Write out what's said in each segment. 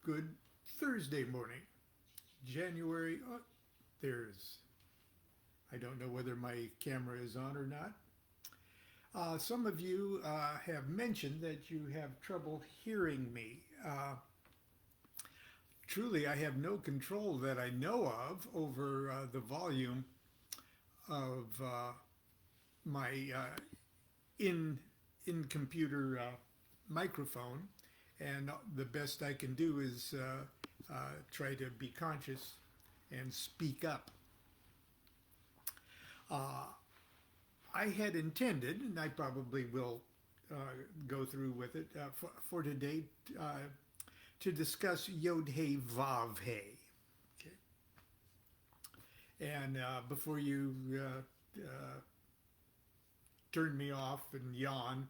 Good Thursday morning, January. Oh, there's. I don't know whether my camera is on or not. Some of you have mentioned that you have trouble hearing me. Truly, I have no control that I know of over the volume of my in in computer microphone, and the best I can do is try to be conscious and speak up. I had intended, and I probably will go through with it for today, to discuss Yod-He-Vav-He. Okay. And before you turn me off and yawn,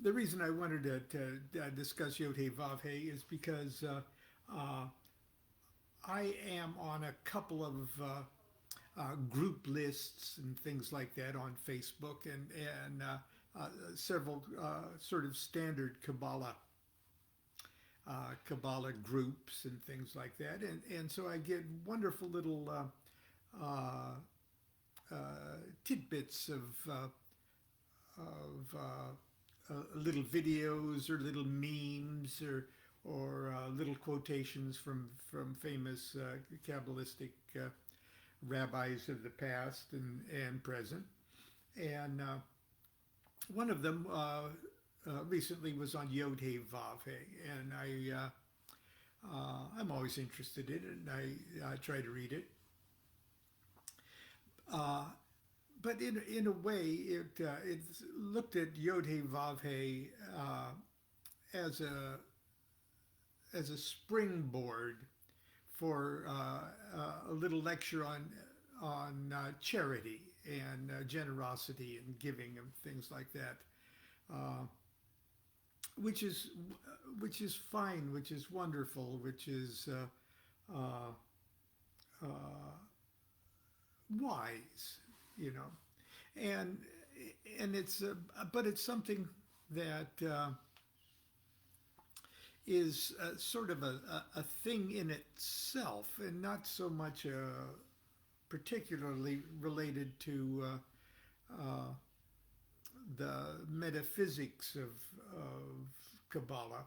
the reason I wanted to discuss Yod-He-Vav-He is because I am on a couple of group lists and things like that on Facebook, and several sort of standard Kabbalah groups and things like that, and so I get wonderful little tidbits of little videos or little memes or little quotations from famous Kabbalistic rabbis of the past and present. And one of them recently was on Yod-He-Vav-He, and I'm always interested in it, and I try to read it. But in a way, it looked at Yod-He-Vav-He as a springboard for a little lecture on charity and generosity and giving and things like that, which is fine, which is wonderful, which is wise, you know, and it's but it's something that is sort of a thing in itself, and not so much particularly related to the metaphysics of Kabbalah.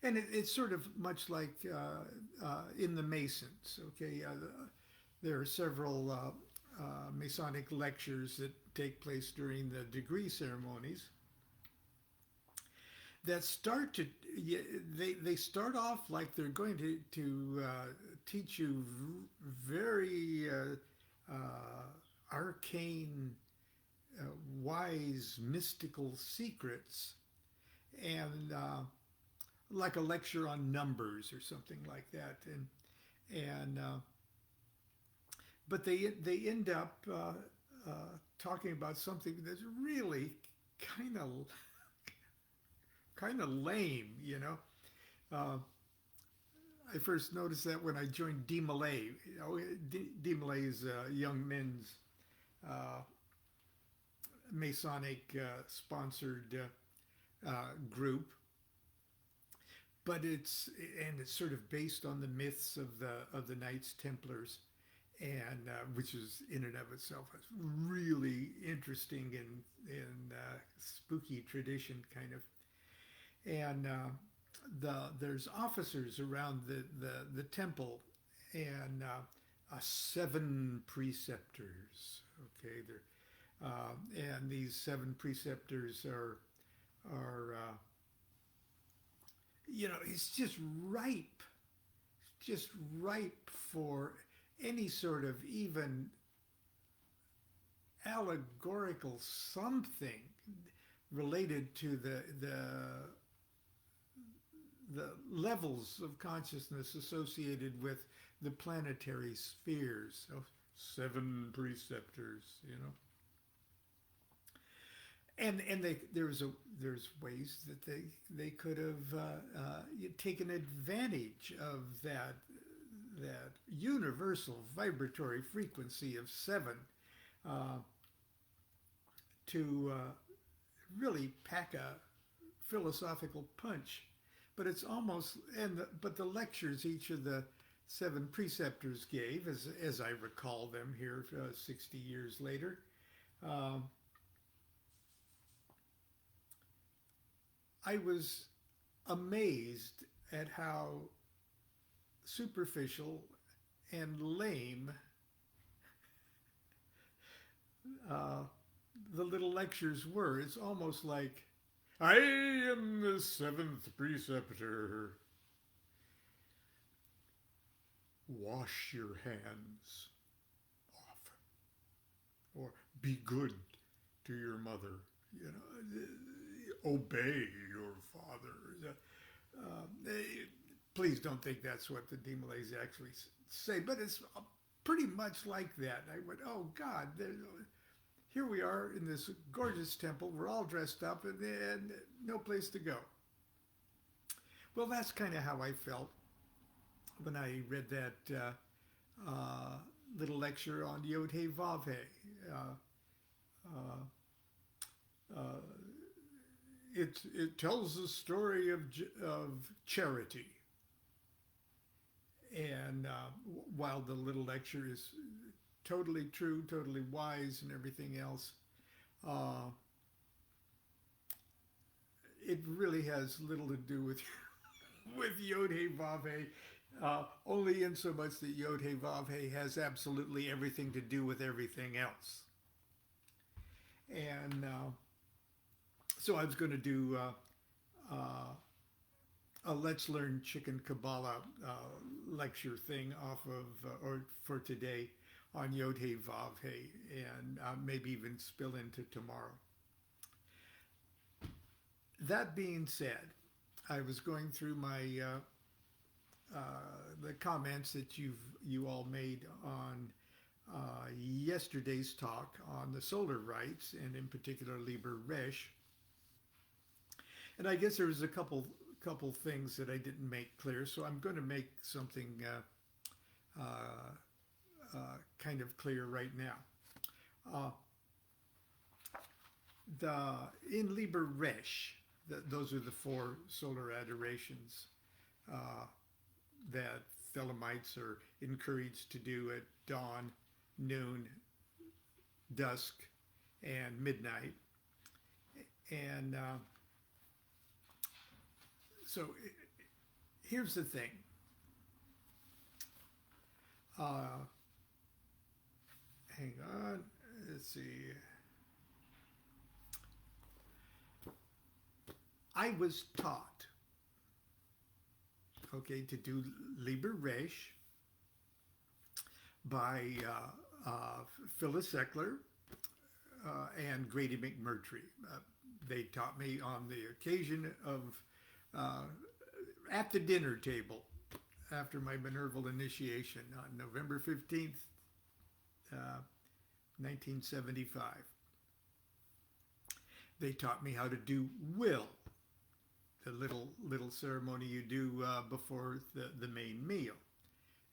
And it's sort of much like in the Masons, okay? There are several Masonic lectures that take place during the degree ceremonies that start to, they start off like they're going to teach you very arcane, wise, mystical secrets, and like a lecture on numbers or something like that, and but they end up talking about something that's really kind of lame, you know. I first noticed that when I joined D-Malay. You know, D-Malay is a young men's Masonic sponsored group, but it's sort of based on the myths of the Knights Templars, and which is in and of itself a really interesting and spooky tradition, kind of. And there's officers around the temple, and 7 preceptors. Okay, and these 7 preceptors are you know, it's just ripe for any sort of even allegorical something related to the levels of consciousness associated with the planetary spheres. So 7 preceptors, you know. And there's ways that they could have taken advantage of that universal vibratory frequency of 7 to really pack a philosophical punch. but it's almost, but the lectures each of the seven preceptors gave, as I recall them here 60 years later, um, I was amazed at how superficial and lame uh, the little lectures were. It's almost like, I am the seventh preceptor. Wash your hands often, or be good to your mother. You know, obey your father. Please don't think that's what the Demolays actually say, but it's pretty much like that. I went, oh God, here we are in this gorgeous temple. We're all dressed up and no place to go. Well, that's kind of how I felt when I read that little lecture on Yod-He-Vav-He. It tells the story of charity. And while the little lecture is totally true, totally wise, and everything else, it really has little to do with with Yod-He-Vav-He, only in so much that Yod-He-Vav-He has absolutely everything to do with everything else. And so I was going to do a Let's Learn Chicken Kabbalah lecture thing off of, or for today, on Yod-He-Vav-He, and maybe even spill into tomorrow. That being said, I was going through my the comments that you all made on yesterday's talk on the solar rites, and in particular Libra Resh. And I guess there was a couple things that I didn't make clear, so I'm going to make something kind of clear right now. In Libra Resh, those are the four solar adorations that Thelemites are encouraged to do at dawn, noon, dusk, and midnight. And so here's the thing. Hang on, let's see. I was taught, okay, to do Libra Resh by Phyllis Eckler and Grady McMurtry. They taught me on the occasion of at the dinner table after my Minerval initiation on November 15th, 1975. They taught me how to do will, the little ceremony you do before the main meal.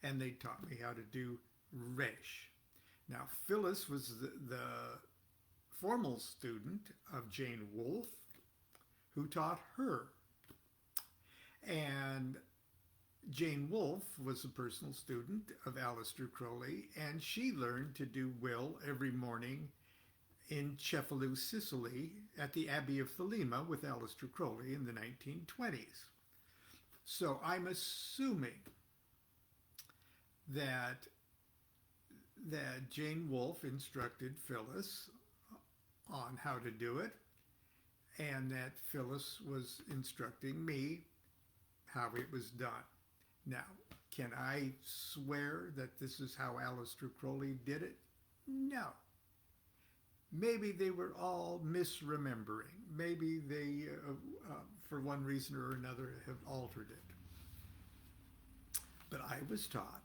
And they taught me how to do Resh. Now, Phyllis was the formal student of Jane Wolfe, who taught her. And Jane Wolfe was a personal student of Aleister Crowley, and she learned to do will every morning in Cefalù, Sicily, at the Abbey of Thelema with Aleister Crowley in the 1920s. So I'm assuming that Jane Wolfe instructed Phyllis on how to do it, and that Phyllis was instructing me how it was done. Now, can I swear that this is how Aleister Crowley did it? No. Maybe they were all misremembering. Maybe they, for one reason or another, have altered it. But I was taught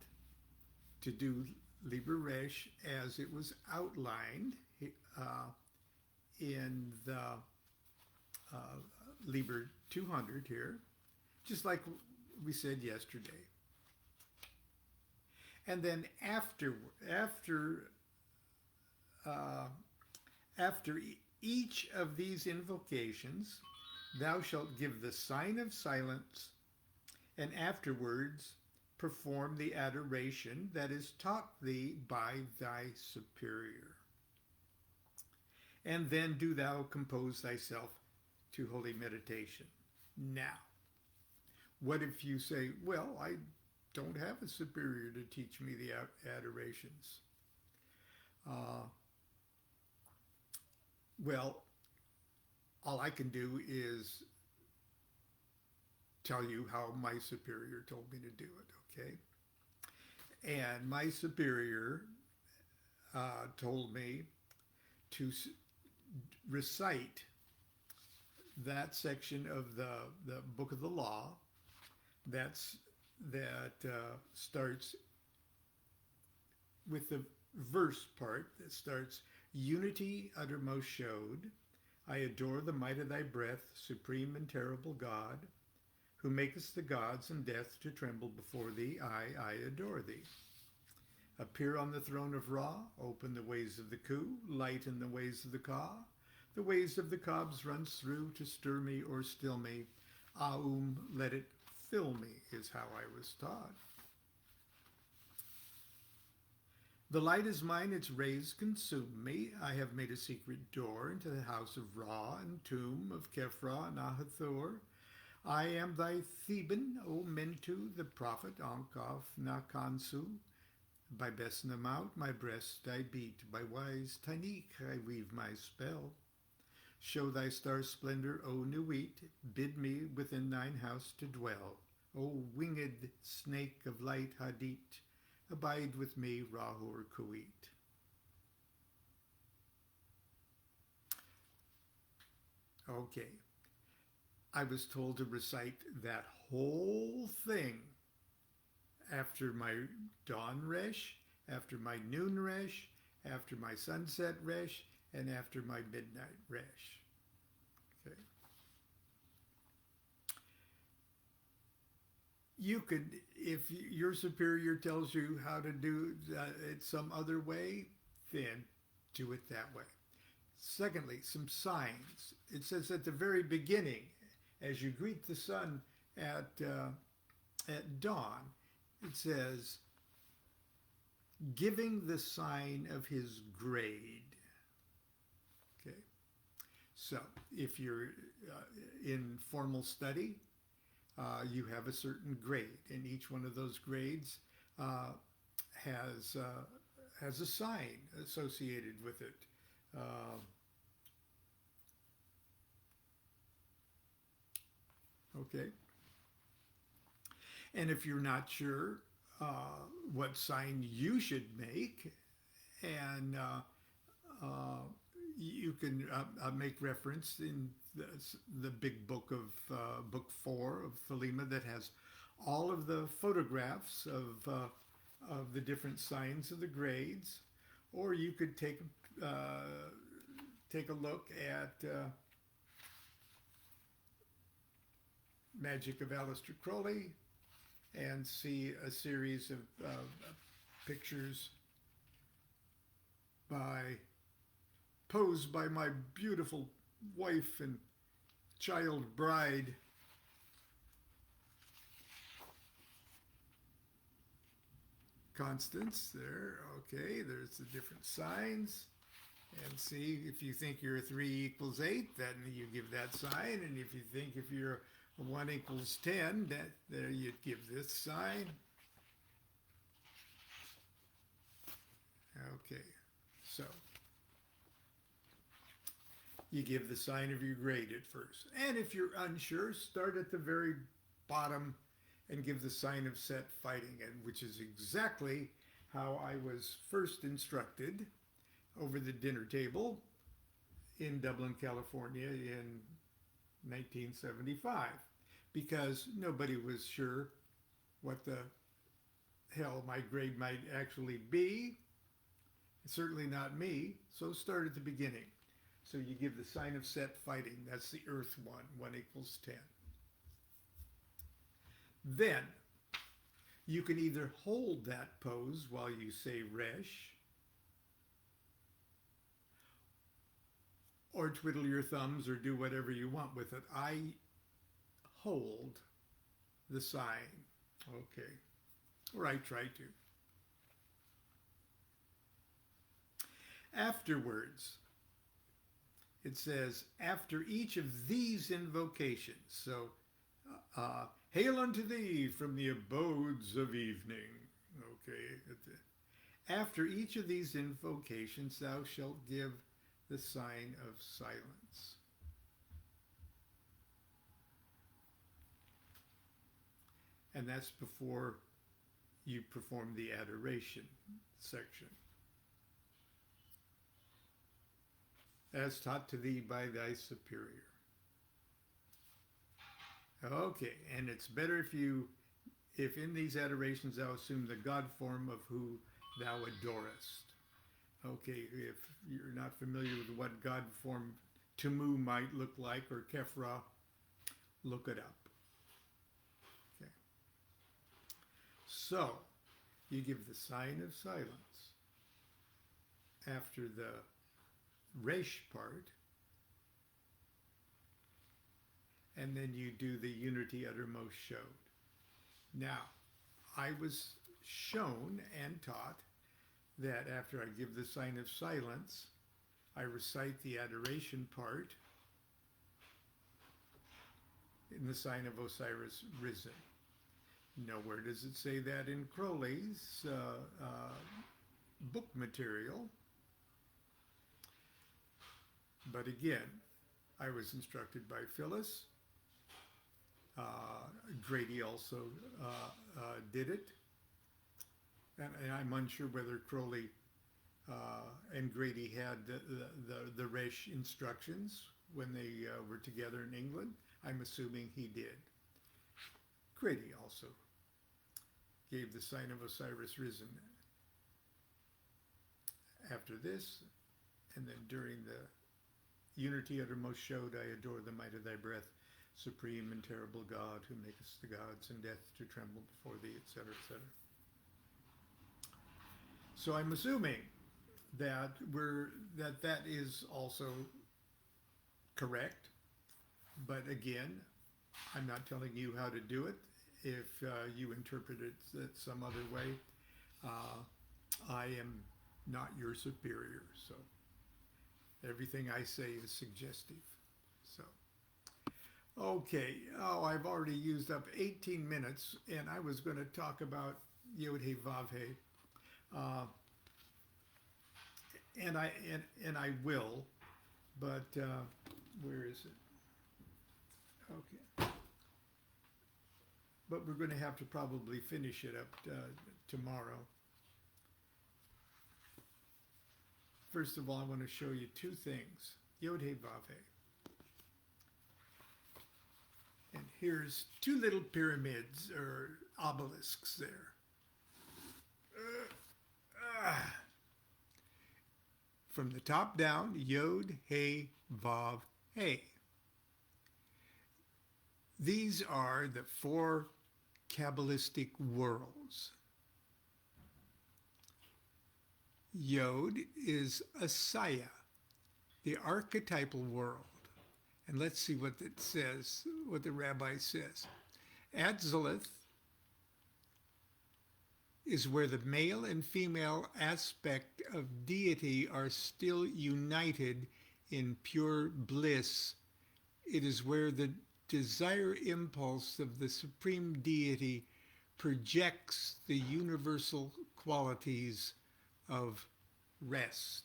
to do Libra Resh as it was outlined in the Libra 200 here, just like we said yesterday. And then after each of these invocations, thou shalt give the sign of silence, and afterwards perform the adoration that is taught thee by thy superior. And then do thou compose thyself to holy meditation. Now, what if you say, well, I don't have a superior to teach me the adorations? Well, all I can do is tell you how my superior told me to do it, okay? And my superior told me to recite that section of the book of the law that starts with the verse part that starts, unity uttermost showed, I adore the might of thy breath, supreme and terrible God, who makest the gods and death to tremble before thee, I adore thee. Appear on the throne of Ra, open the ways of the Ku, lighten the ways of the Ka. The ways of the Kabs runs through to stir me or still me. Aum, let it fill me, is how I was taught. The light is mine, its rays consume me. I have made a secret door into the house of Ra and tomb of Kefra and Ahathor. I am thy Theban, O Mentu, the prophet, Ankaf, Nakansu. By Besnamout my breast I beat, by wise Tanik I weave my spell. Show thy star splendor, O Nuit, bid me within thine house to dwell. O winged snake of light Hadit, abide with me, Rahur Kuit. Okay, I was told to recite that whole thing after my dawn Resh, after my noon Resh, after my sunset Resh, and after my midnight Resh. Okay. You could, if your superior tells you how to do it some other way, then do it that way. Secondly, some signs. It says at the very beginning, as you greet the sun at dawn, it says, giving the sign of his grade. Okay, so if you're in formal study, you have a certain grade, and each one of those grades has a sign associated with it. Okay. And if you're not sure what sign you should make, and you can make reference in the big book of book 4 of Thelema that has all of the photographs of the different signs of the grades, or you could take a look at Magic of Aleister Crowley and see a series of pictures posed by my beautiful wife and child bride. Constance, there, okay, there's the different signs. And see, if you think you're 3 equals 8, then you give that sign. And if you think if you're 1 equals 10, there you'd give this sign. Okay, so you give the sign of your grade at first. And if you're unsure, start at the very bottom and give the sign of set fighting, which is exactly how I was first instructed over the dinner table in Dublin, California in 1975, because nobody was sure what the hell my grade might actually be. Certainly not me, so start at the beginning. So you give the sign of set fighting, that's the earth one, 1 equals 10. Then you can either hold that pose while you say Resh, or twiddle your thumbs or do whatever you want with it. I hold the sign. Okay. Or I try to. Afterwards, it says, after each of these invocations. So, hail unto thee from the abodes of evening. Okay. After each of these invocations, thou shalt give the sign of silence. And that's before you perform the adoration section. As taught to thee by thy superior. Okay, and it's better if in these adorations thou assume the God form of who thou adorest. Okay, if you're not familiar with what God form Tumu might look like, or Kefra, look it up. Okay. So, you give the sign of silence after the Resh part, and then you do the unity uttermost showed. Now, I was shown and taught that after I give the sign of silence, I recite the adoration part in the sign of Osiris risen. Nowhere does it say that in Crowley's book material. But again, I was instructed by Phyllis. Grady also did it. And I'm unsure whether Crowley and Grady had the Resh instructions when they were together in England. I'm assuming he did. Grady also gave the sign of Osiris risen after this, and then during the unity uttermost showed, I adore the might of thy breath, supreme and terrible God, who makest the gods and death to tremble before thee, etc., etc. So I'm assuming that that is also correct, but again, I'm not telling you how to do it. If you interpret it some other way, I am not your superior, so everything I say is suggestive. So, okay. Oh, I've already used up 18 minutes, and I was going to talk about Yod-He-Vav-He, and I will, but where is it? Okay. But we're going to have to probably finish it up tomorrow. First of all, I want to show you two things. Yod-He-Vav-He. And here's two little pyramids or obelisks there. From the top down, Yod-He-Vav-He. These are the four Kabbalistic worlds. Yod is Asaya, the archetypal world. And let's see what it says, what the rabbi says. Atzilith is where the male and female aspect of deity are still united in pure bliss. It is where the desire impulse of the supreme deity projects the universal qualities of rest.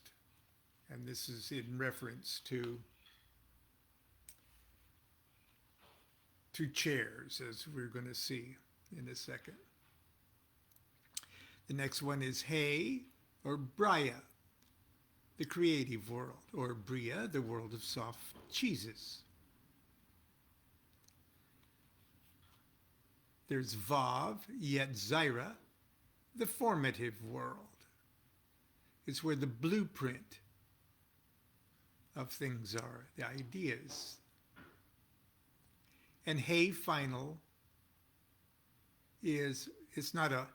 And this is in reference to chairs, as we're going to see in a second. The next one is He, or Bria, the creative world, or Bria, the world of soft cheeses. There's Vav, Yetzirah, the formative world. It's where the blueprint of things are, the ideas. And He final is, it's not a,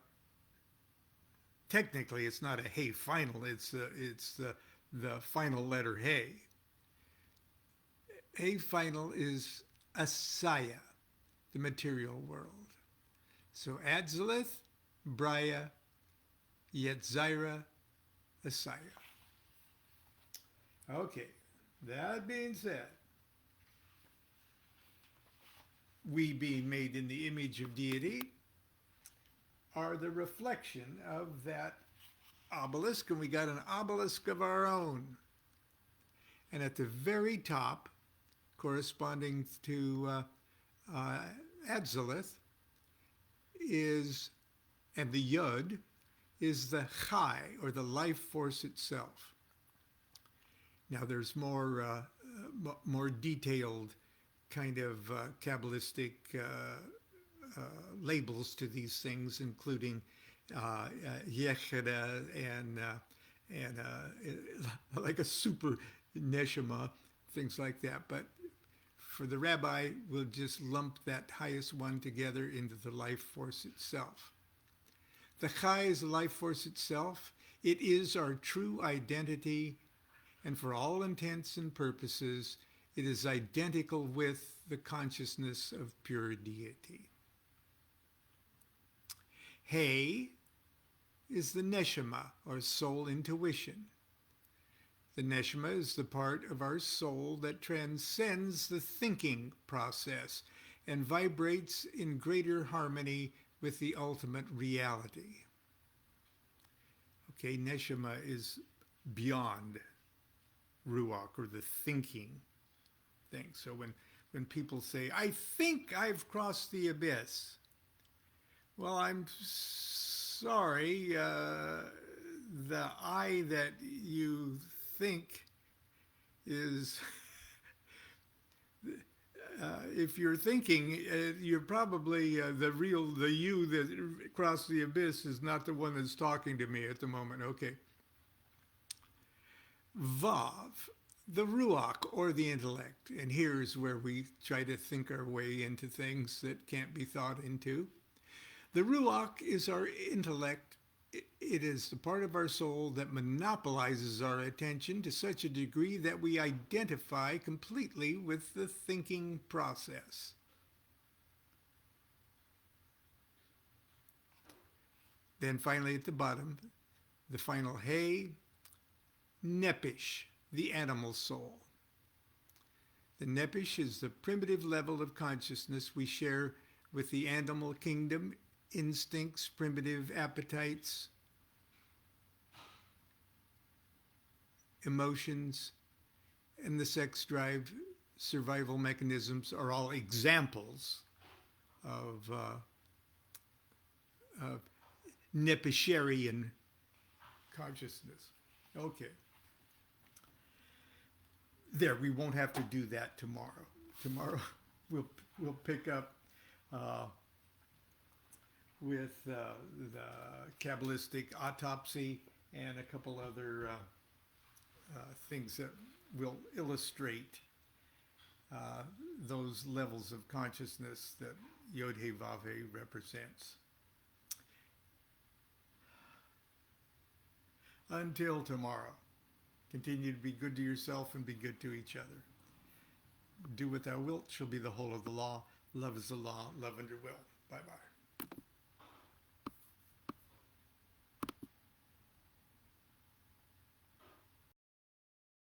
technically it's not a He final, it's the final letter He. A final is Asaya, the material world. So Adzalith, Braya, Yetzirah, Asaya. Okay, that being said, we being made in the image of deity are the reflection of that obelisk, and we got an obelisk of our own. And at the very top, corresponding to Adzalith, is, and the Yod, is the Chai, or the life force itself. Now there's more detailed kind of Kabbalistic labels to these things, including Yechida and like a super neshama, things like that. But for the rabbi, we'll just lump that highest one together into the life force itself. The Chai is the life force itself. It is our true identity, and for all intents and purposes, it is identical with the consciousness of pure deity. He is the neshama, or soul intuition. The neshama is the part of our soul that transcends the thinking process and vibrates in greater harmony with the ultimate reality. Okay, neshama is beyond ruach, or the thinking thing. So when people say, I think I've crossed the abyss, well, I'm sorry, the I that you think is, if you're thinking, you're probably the you that crossed the abyss is not the one that's talking to me at the moment. Okay. Vav, the ruach, or the intellect. And here's where we try to think our way into things that can't be thought into. The ruach is our intellect. It is the part of our soul that monopolizes our attention to such a degree that we identify completely with the thinking process. Then finally at the bottom, the final He, Nepish, the animal soul. The Nepish is the primitive level of consciousness we share with the animal kingdom, instincts, primitive appetites, emotions, and the sex drive survival mechanisms are all examples of Nepisherian consciousness. Okay. There, we won't have to do that tomorrow. Tomorrow we'll pick up with the Kabbalistic autopsy and a couple other things that will illustrate those levels of consciousness that Yod-He-Vav-He represents. Until tomorrow, continue to be good to yourself and be good to each other. Do what thou wilt shall be the whole of the law. Love is the law. Love under will. Bye-bye.